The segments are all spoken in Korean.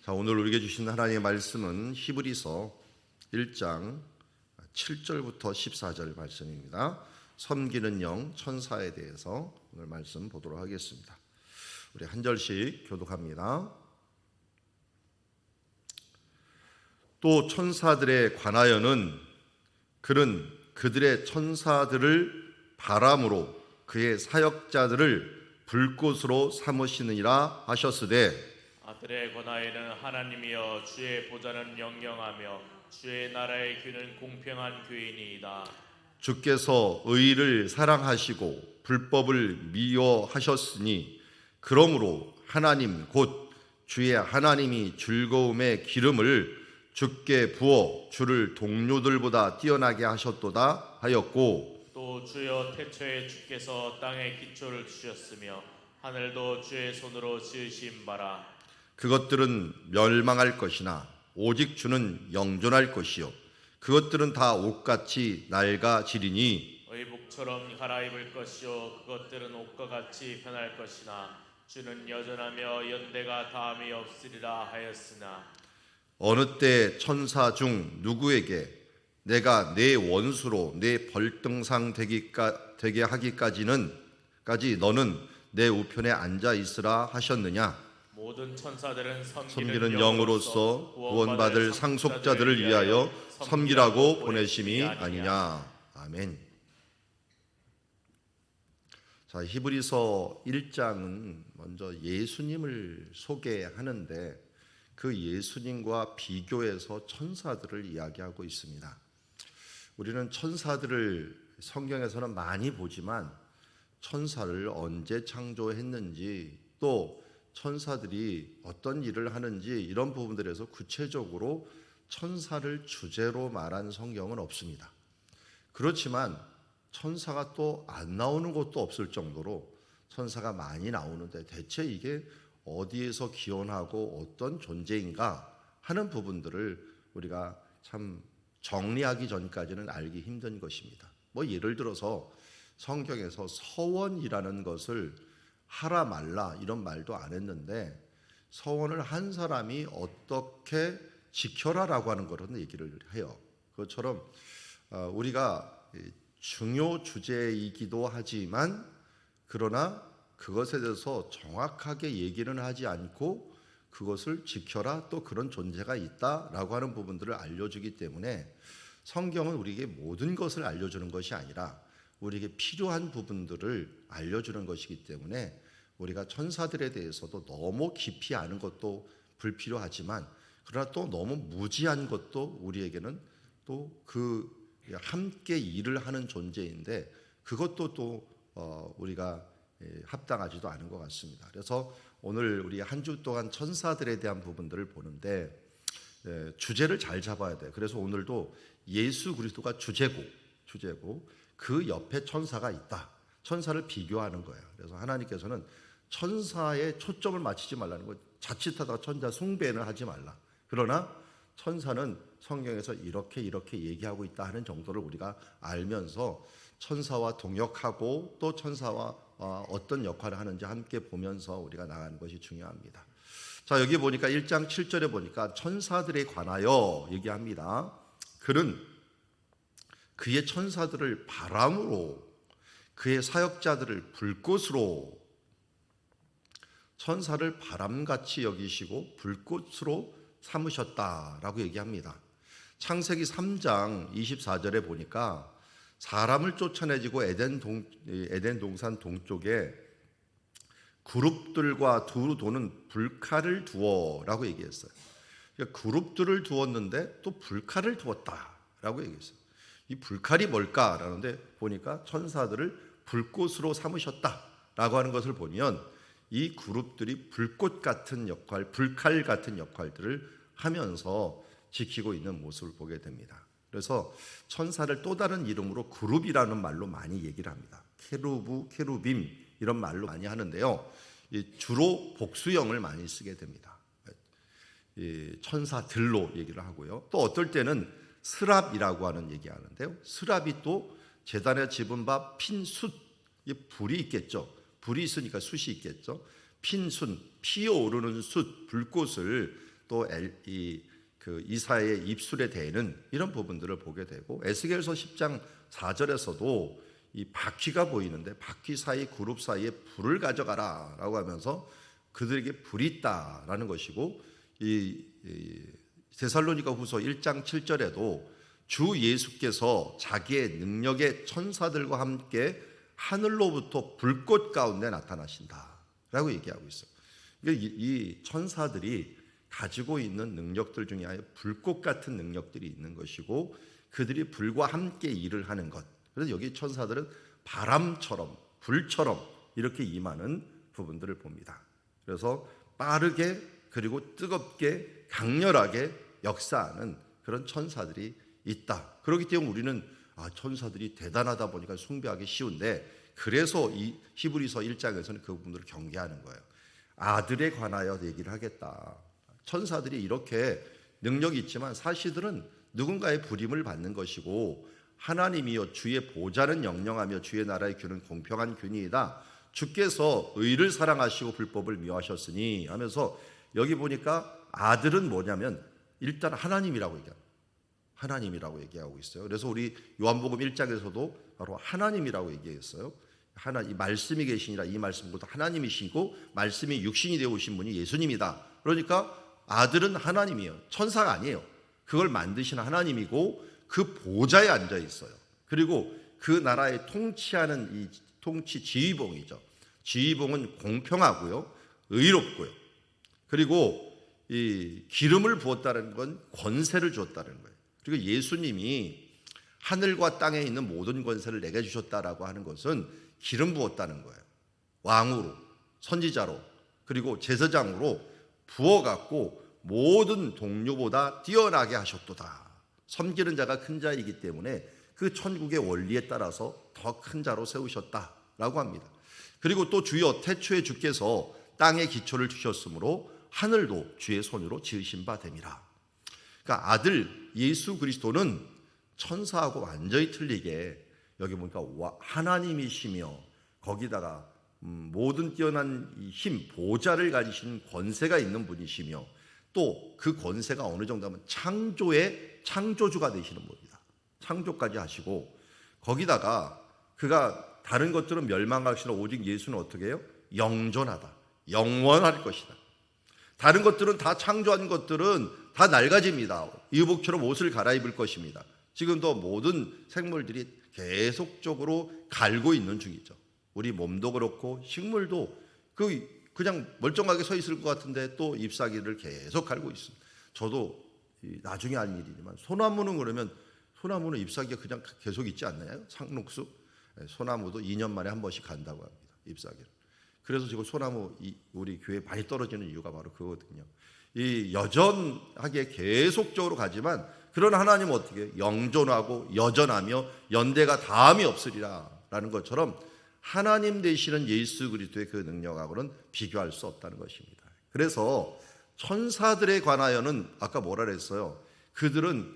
자, 오늘 우리에게 주신 하나님의 말씀은 히브리서 1장 7절부터 14절 말씀입니다. 섬기는 영, 천사에 대해서 오늘 말씀 보도록 하겠습니다. 우리 한 절씩 교독합니다. 또 천사들에 관하여는 그는 그들의 천사들을 바람으로 그의 사역자들을 불꽃으로 삼으시느니라 하셨으되, 아들에 관하여는 하나님이여 주의 보좌는 영영하며 주의 나라의 귀는 공평한 귀이니이다. 주께서 의를 사랑하시고 불법을 미워하셨으니 그러므로 하나님 곧 주의 하나님이 즐거움의 기름을 주께 부어 주를 동료들보다 뛰어나게 하셨도다 하였고, 또 주여 태초에 주께서 땅에 기초를 주셨으며 하늘도 주의 손으로 지으신 바라. 그것들은 멸망할 것이나 오직 주는 영존할 것이요 그것들은 다 옷같이 낡아지리니 의복처럼 갈아입을 것이요 그것들은 옷과 같이 변할 것이나 주는 여전하며 연대가 다함이 없으리라 하였으나, 어느 때 천사 중 누구에게 내가 내 원수로 내 벌등상 되게 하기까지 너는 내 우편에 앉아 있으라 하셨느냐. 모든 천사들은 섬기는 영으로서 구원받을 상속자들을 위하여 섬기라고 보내심이 아니냐. 아멘. 자, 히브리서 1장은 먼저 예수님을 소개하는데 그 예수님과 비교해서 천사들을 이야기하고 있습니다. 우리는 천사들을 성경에서는 많이 보지만 천사를 언제 창조했는지, 또 천사들이 어떤 일을 하는지 이런 부분들에서 구체적으로 천사를 주제로 말한 성경은 없습니다. 그렇지만 천사가 또 안 나오는 곳도 없을 정도로 천사가 많이 나오는데 대체 이게 어디에서 기원하고 어떤 존재인가 하는 부분들을 우리가 참 정리하기 전까지는 알기 힘든 것입니다. 뭐 예를 들어서 성경에서 서원이라는 것을 하라 말라 이런 말도 안 했는데 서원을 한 사람이 어떻게 지켜라라고 하는 거로는 얘기를 해요. 그것처럼 우리가 중요 주제이기도 하지만 그러나 그것에 대해서 정확하게 얘기는 하지 않고 그것을 지켜라, 또 그런 존재가 있다라고 하는 부분들을 알려주기 때문에 성경은 우리에게 모든 것을 알려주는 것이 아니라 우리에게 필요한 부분들을 알려주는 것이기 때문에 우리가 천사들에 대해서도 너무 깊이 아는 것도 불필요하지만 그러나 또 너무 무지한 것도 우리에게는 또 그 함께 일을 하는 존재인데 그것도 또 우리가 합당하지도 않은 것 같습니다. 그래서 오늘 우리 한 주 동안 천사들에 대한 부분들을 보는데 주제를 잘 잡아야 돼요. 그래서 오늘도 예수 그리스도가 주제고 그 옆에 천사가 있다. 천사를 비교하는 거예요. 그래서 하나님께서는 천사에 초점을 맞추지 말라는 거, 자칫하다가 천사 숭배는 하지 말라. 그러나 천사는 성경에서 이렇게 얘기하고 있다 하는 정도를 우리가 알면서 천사와 동역하고 또 천사와 어떤 역할을 하는지 함께 보면서 우리가 나가는 것이 중요합니다. 자, 여기 보니까 1장 7절에 보니까 천사들에 관하여 얘기합니다. 그는 그의 천사들을 바람으로 그의 사역자들을 불꽃으로, 천사를 바람같이 여기시고 불꽃으로 삼으셨다라고 얘기합니다. 창세기 3장 24절에 보니까 사람을 쫓아내지고 에덴 동산 동쪽에 그룹들과 두루 도는 불칼을 두어라고 얘기했어요. 그러니까 그룹들을 두었는데 또 불칼을 두었다라고 얘기했어요. 이 불칼이 뭘까라는데 보니까 천사들을 불꽃으로 삼으셨다라고 하는 것을 보면 이 그룹들이 불꽃 같은 역할, 불칼 같은 역할들을 하면서 지키고 있는 모습을 보게 됩니다. 그래서 천사를 또 다른 이름으로 그룹이라는 말로 많이 얘기를 합니다. 케루브, 케루빔 이런 말로 많이 하는데요. 주로 복수형을 많이 쓰게 됩니다. 천사들로 얘기를 하고요. 또 어떨 때는 스랍이라고 하는 얘기하는데요. 스랍이 또 제단에 집은 바 핀숯, 불이 있겠죠. 불이 있으니까 숯이 있겠죠. 핀숯, 피어오르는 숯, 불꽃을 또 이사야의 입술에 대는 이런 부분들을 보게 되고, 에스겔서 10장 4절에서도 이 바퀴가 보이는데 바퀴 사이 그룹 사이에 불을 가져가라라고 하면서 그들에게 불이 있다라는 것이고, 이 데살로니가후서 1장 7절에도 주 예수께서 자기의 능력의 천사들과 함께 하늘로부터 불꽃 가운데 나타나신다라고 얘기하고 있어요. 이 천사들이 가지고 있는 능력들 중에 하나 불꽃 같은 능력들이 있는 것이고, 그들이 불과 함께 일을 하는 것. 그래서 여기 천사들은 바람처럼 불처럼 이렇게 임하는 부분들을 봅니다. 그래서 빠르게 그리고 뜨겁게 강렬하게 역사하는 그런 천사들이 있다. 그렇기 때문에 우리는 천사들이 대단하다 보니까 숭배하기 쉬운데, 그래서 이 히브리서 1장에서는 그 부분들을 경계하는 거예요. 아들에 관하여 얘기를 하겠다. 천사들이 이렇게 능력이 있지만 사실들은 누군가의 부림을 받는 것이고, 하나님이여 주의 보좌는 영영하며 주의 나라의 균은 공평한 균이이다. 주께서 의를 사랑하시고 불법을 미워하셨으니 하면서, 여기 보니까 아들은 뭐냐면 일단 하나님이라고 얘기합니다. 하나님이라고 얘기하고 있어요. 그래서 우리 요한복음 1장에서도 바로 하나님이라고 얘기했어요. 이 말씀이 계시니라, 이 말씀보다 하나님이시고 말씀이 육신이 되어 오신 분이 예수님이다. 그러니까 아들은 하나님이에요. 천사가 아니에요. 그걸 만드신 하나님이고 그 보좌에 앉아 있어요. 그리고 그 나라에 통치하는 이 통치 지휘봉이죠. 지휘봉은 공평하고요, 의롭고요. 그리고 이 기름을 부었다는 건 권세를 주었다는 거예요. 그리고 예수님이 하늘과 땅에 있는 모든 권세를 내게 주셨다라고 하는 것은 기름 부었다는 거예요. 왕으로, 선지자로, 그리고 제사장으로 부어갖고 모든 동료보다 뛰어나게 하셨도다. 섬기는 자가 큰 자이기 때문에 그 천국의 원리에 따라서 더 큰 자로 세우셨다라고 합니다. 그리고 또 주여 태초에 주께서 땅의 기초를 주셨으므로 하늘도 주의 손으로 지으신 바 됨이라. 그러니까 아들 예수 그리스도는 천사하고 완전히 틀리게, 여기 보니까 하나님이시며 거기다가 모든 뛰어난 힘, 보좌를 가지신 권세가 있는 분이시며, 또 그 권세가 어느 정도 하면 창조의 창조주가 되시는 분이다. 창조까지 하시고, 거기다가 그가 다른 것들은 멸망하시나 오직 예수는 어떻게 해요? 영존하다. 영원할 것이다. 다른 것들은 다 창조한 것들은 다 낡아집니다. 의복처럼 옷을 갈아입을 것입니다. 지금도 모든 생물들이 계속적으로 갈고 있는 중이죠. 우리 몸도 그렇고 식물도 그냥 멀쩡하게 서 있을 것 같은데 또 잎사귀를 계속 갈고 있습니다. 저도 나중에 알 일이지만 소나무는 그러면 소나무는 잎사귀가 그냥 계속 있지 않나요? 상록수 소나무도 2년 만에 한 번씩 간다고 합니다. 잎사귀를. 그래서 지금 소나무 우리 교회에 많이 떨어지는 이유가 바로 그거거든요. 이 여전하게 계속적으로 가지만, 그런 하나님은 어떻게 해요? 영존하고 여전하며 연대가 다함이 없으리라라는 것처럼 하나님 되시는 예수 그리스도의 그 능력하고는 비교할 수 없다는 것입니다. 그래서 천사들에 관하여는 아까 뭐라 그랬어요? 그들은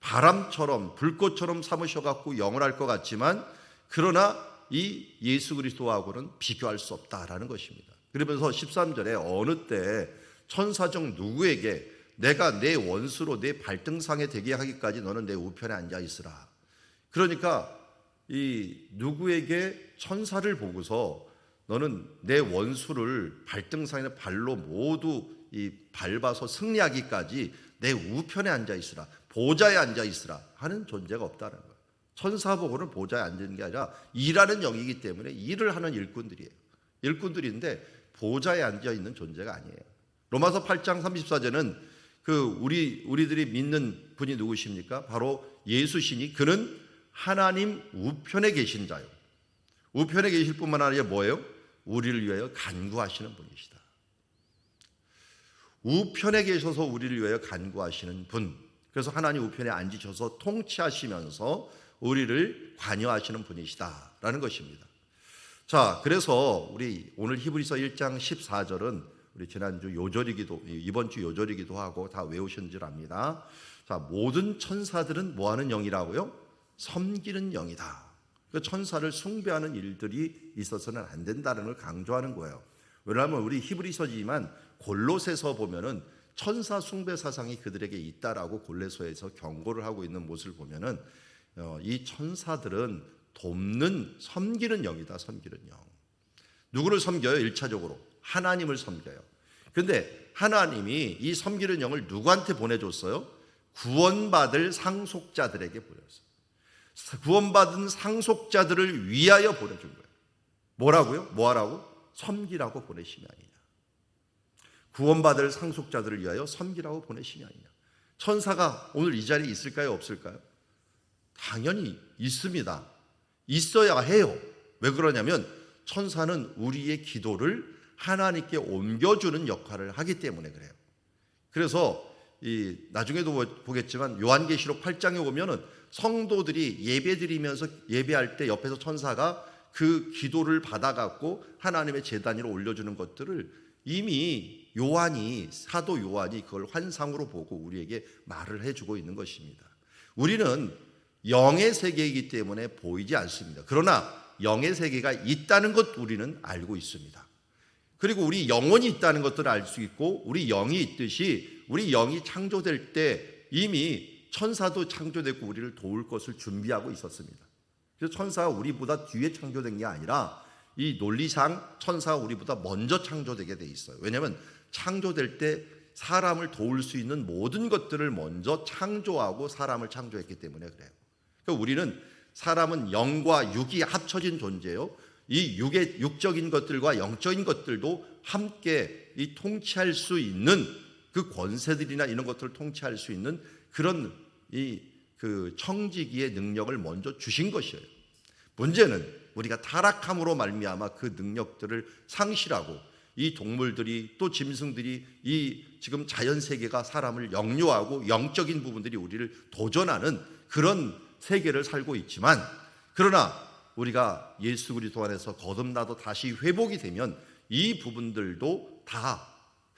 바람처럼 불꽃처럼 삼으셔갖고 영원할 것 같지만, 그러나 이 예수 그리스도하고는 비교할 수 없다라는 것입니다. 그러면서 13절에 어느 때 천사 중 누구에게 내가 내 원수로 내 발등상에 되게 하기까지 너는 내 우편에 앉아 있으라. 그러니까 이 누구에게 천사를 보고서 너는 내 원수를 발등상에 발로 모두 이 밟아서 승리하기까지 내 우편에 앉아 있으라, 보좌에 앉아 있으라 하는 존재가 없다는 거예요. 천사 보고는 보좌에 앉는 게 아니라 일하는 영이기 때문에 일을 하는 일꾼들이에요. 일꾼들인데 보좌에 앉아 있는 존재가 아니에요. 로마서 8장 34절은 우리들이 믿는 분이 누구십니까? 바로 예수시니 그는 하나님 우편에 계신 자요. 우편에 계실 뿐만 아니라 뭐예요? 우리를 위하여 간구하시는 분이시다. 우편에 계셔서 우리를 위하여 간구하시는 분. 그래서 하나님 우편에 앉으셔서 통치하시면서 우리를 관여하시는 분이시다라는 것입니다. 자, 그래서 우리 오늘 히브리서 1장 14절은 우리 지난주 요절이기도, 이번 주 요절이기도 하고 다 외우신 줄 압니다. 자, 모든 천사들은 뭐 하는 영이라고요? 섬기는 영이다. 그 천사를 숭배하는 일들이 있어서는 안 된다는 걸 강조하는 거예요. 왜냐하면 우리 히브리서지만 골로새서 보면은 천사 숭배 사상이 그들에게 있다라고 골로새서에서 경고를 하고 있는 모습을 보면은 이 천사들은 돕는, 섬기는 영이다. 섬기는 영. 누구를 섬겨요? 1차적으로 하나님을 섬겨요. 그런데 하나님이 이 섬기는 영을 누구한테 보내줬어요? 구원받을 상속자들에게 보냈어요. 구원받은 상속자들을 위하여 보내준 거예요. 뭐라고요? 뭐하라고? 섬기라고 보내심이 아니냐. 구원받을 상속자들을 위하여 섬기라고 보내심이 아니냐. 천사가 오늘 이 자리에 있을까요? 없을까요? 당연히 있습니다. 있어야 해요. 왜 그러냐면 천사는 우리의 기도를 하나님께 옮겨주는 역할을 하기 때문에 그래요. 그래서 나중에도 보겠지만 요한계시록 8장에 보면은 성도들이 예배드리면서 예배할 때 옆에서 천사가 그 기도를 받아갖고 하나님의 제단 위로 올려주는 것들을 이미 사도 요한이 그걸 환상으로 보고 우리에게 말을 해주고 있는 것입니다. 우리는 영의 세계이기 때문에 보이지 않습니다. 그러나 영의 세계가 있다는 것 우리는 알고 있습니다. 그리고 우리 영혼이 있다는 것들을 알 수 있고, 우리 영이 있듯이 우리 영이 창조될 때 이미 천사도 창조됐고 우리를 도울 것을 준비하고 있었습니다. 그래서 천사가 우리보다 뒤에 창조된 게 아니라 이 논리상 천사가 우리보다 먼저 창조되게 돼 있어요. 왜냐하면 창조될 때 사람을 도울 수 있는 모든 것들을 먼저 창조하고 사람을 창조했기 때문에 그래요. 그러니까 우리는, 사람은 영과 육이 합쳐진 존재요. 이 육적인 것들과 영적인 것들도 함께 이 통치할 수 있는 그 권세들이나 이런 것들을 통치할 수 있는 그런 그 청지기의 능력을 먼저 주신 것이에요. 문제는 우리가 타락함으로 말미암아 그 능력들을 상실하고 이 동물들이 또 짐승들이 이 지금 자연 세계가 사람을 역류하고 영적인 부분들이 우리를 도전하는 그런 세계를 살고 있지만, 그러나 우리가 예수 그리스도 안에서 거듭나도 다시 회복이 되면 이 부분들도 다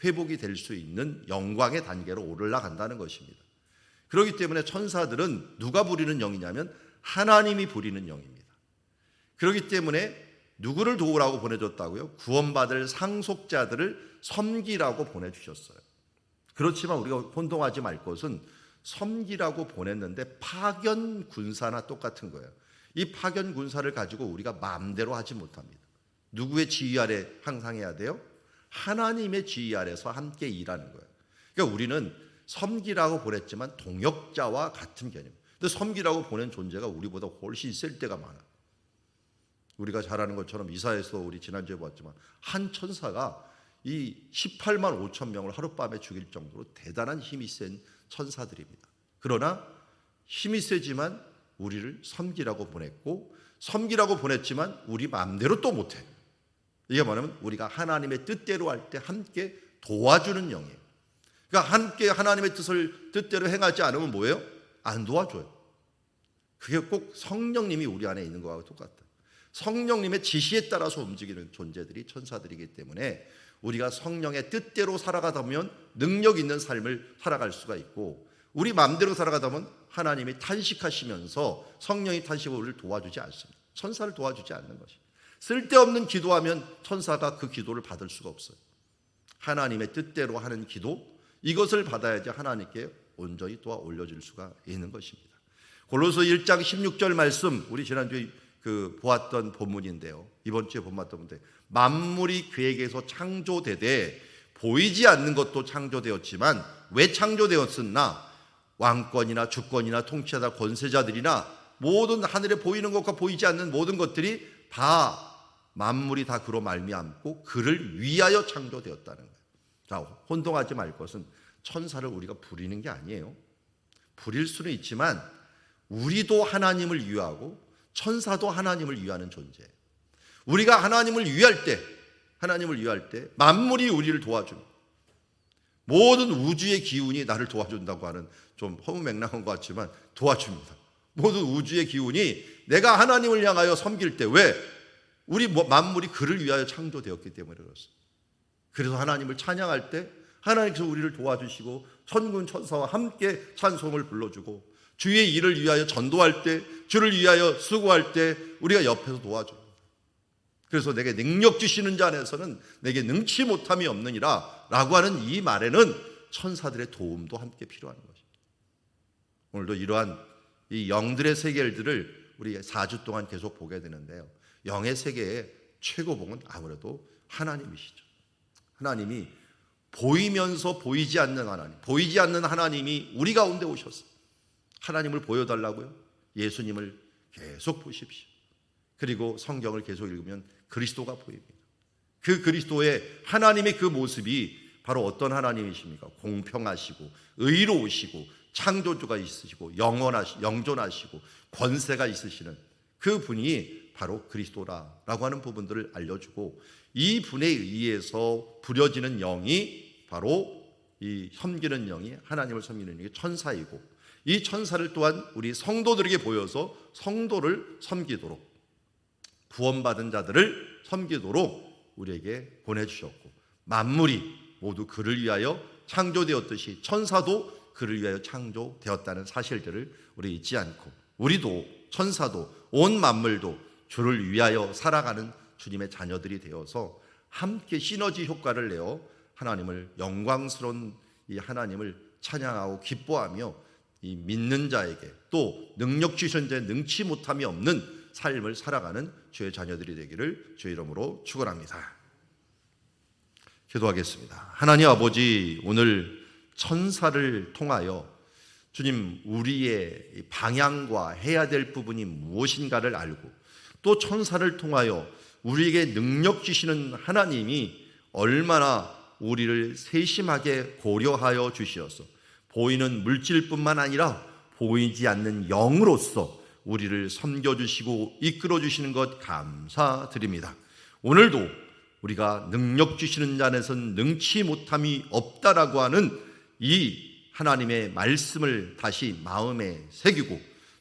회복이 될 수 있는 영광의 단계로 올라간다는 것입니다. 그렇기 때문에 천사들은 누가 부리는 영이냐면 하나님이 부리는 영입니다. 그렇기 때문에 누구를 도우라고 보내줬다고요? 구원받을 상속자들을 섬기라고 보내주셨어요. 그렇지만 우리가 혼동하지 말 것은 섬기라고 보냈는데 파견 군사나 똑같은 거예요. 이 파견 군사를 가지고 우리가 마음대로 하지 못합니다. 누구의 지휘 아래 항상 해야 돼요? 하나님의 지휘 아래서 함께 일하는 거예요. 그러니까 우리는 섬기라고 보냈지만 동역자와 같은 개념. 근데 섬기라고 보낸 존재가 우리보다 훨씬 셀 때가 많아요. 우리가 잘 아는 것처럼 이사에서 우리 지난주에 봤지만 한 천사가 이 18만 5천 명을 하룻밤에 죽일 정도로 대단한 힘이 센 천사들입니다. 그러나 힘이 세지만 우리를 섬기라고 보냈고, 섬기라고 보냈지만 우리 마음대로 또 못해. 이게 뭐냐면 우리가 하나님의 뜻대로 할 때 함께 도와주는 영이에요. 그러니까 함께 하나님의 뜻대로 행하지 않으면 뭐예요? 안 도와줘요. 그게 꼭 성령님이 우리 안에 있는 거하고 똑같다. 성령님의 지시에 따라서 움직이는 존재들이 천사들이기 때문에 우리가 성령의 뜻대로 살아가다 보면 능력 있는 삶을 살아갈 수가 있고, 우리 마음대로 살아가다 보면 하나님이 탄식하시면서 성령이 탄식으로 우리를 도와주지 않습니다. 천사를 도와주지 않는 것이. 쓸데없는 기도하면 천사가 그 기도를 받을 수가 없어요. 하나님의 뜻대로 하는 기도, 이것을 받아야지 하나님께 온전히 도와 올려줄 수가 있는 것입니다. 골로새 1장 16절 말씀, 우리 지난주에 보았던 본문인데요. 이번 주에 본봤던 본문인데, 만물이 그에게서 창조되되 보이지 않는 것도 창조되었지만 왜 창조되었으나 왕권이나 주권이나 통치자다 권세자들이나 모든 하늘에 보이는 것과 보이지 않는 모든 것들이 다 만물이 다 그로 말미암고 그를 위하여 창조되었다는 거예요. 자, 혼동하지 말 것은 천사를 우리가 부리는 게 아니에요. 부릴 수는 있지만 우리도 하나님을 위하고 천사도 하나님을 위하는 존재예요. 우리가 하나님을 위할 때 만물이 우리를 도와줍니다. 모든 우주의 기운이 나를 도와준다고 하는 좀 허무맹랑한 것 같지만 도와줍니다. 모든 우주의 기운이 내가 하나님을 향하여 섬길 때, 왜? 우리 만물이 그를 위하여 창조되었기 때문에 그렇습니다. 그래서 하나님을 찬양할 때 하나님께서 우리를 도와주시고 천군 천사와 함께 찬송을 불러주고, 주의 일을 위하여 전도할 때, 주를 위하여 수고할 때 우리가 옆에서 도와줍니다. 그래서 내게 능력 주시는 자 안에서는 내게 능치 못함이 없느니라 라고 하는 이 말에는 천사들의 도움도 함께 필요한 것입니다. 오늘도 이러한 이 영들의 세계들을 우리 4주 동안 계속 보게 되는데요. 영의 세계의 최고봉은 아무래도 하나님이시죠. 하나님이 보이면서 보이지 않는 하나님, 보이지 않는 하나님이 우리 가운데 오셨어요. 하나님을 보여달라고요? 예수님을 계속 보십시오. 그리고 성경을 계속 읽으면 그리스도가 보입니다. 그 그리스도의 하나님의 그 모습이 바로 어떤 하나님이십니까? 공평하시고 의로우시고 창조주가 있으시고 영존하시고 권세가 있으시는 그 분이 바로 그리스도라고 하는 부분들을 알려주고, 이 분에 의해서 부려지는 영이 바로 이 섬기는 영이, 하나님을 섬기는 영이 천사이고, 이 천사를 또한 우리 성도들에게 보여서 성도를 섬기도록, 구원받은 자들을 섬기도록 우리에게 보내주셨고, 만물이 모두 그를 위하여 창조되었듯이 천사도 그를 위하여 창조되었다는 사실들을 우리 잊지 않고, 우리도 천사도 온 만물도 주를 위하여 살아가는 주님의 자녀들이 되어서 함께 시너지 효과를 내어 하나님을, 영광스러운 이 하나님을 찬양하고 기뻐하며 이 믿는 자에게 또 능력 주신 자의 능치 못함이 없는 삶을 살아가는 주의 자녀들이 되기를 주의 이름으로 축원합니다. 기도하겠습니다. 하나님 아버지, 오늘 천사를 통하여 주님, 우리의 방향과 해야 될 부분이 무엇인가를 알고, 또 천사를 통하여 우리에게 능력 주시는 하나님이 얼마나 우리를 세심하게 고려하여 주시어서 보이는 물질뿐만 아니라 보이지 않는 영으로서 우리를 섬겨주시고 이끌어주시는 것 감사드립니다. 오늘도 우리가 능력 주시는 자 안에서는 능치 못함이 없다라고 하는 이 하나님의 말씀을 다시 마음에 새기고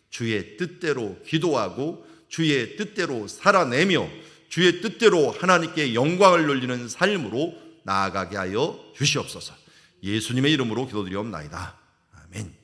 주의 뜻대로 기도하고 주의 뜻대로 살아내며 주의 뜻대로 하나님께 영광을 돌리는 삶으로 나아가게 하여 주시옵소서. 예수님의 이름으로 기도드리옵나이다. 아멘.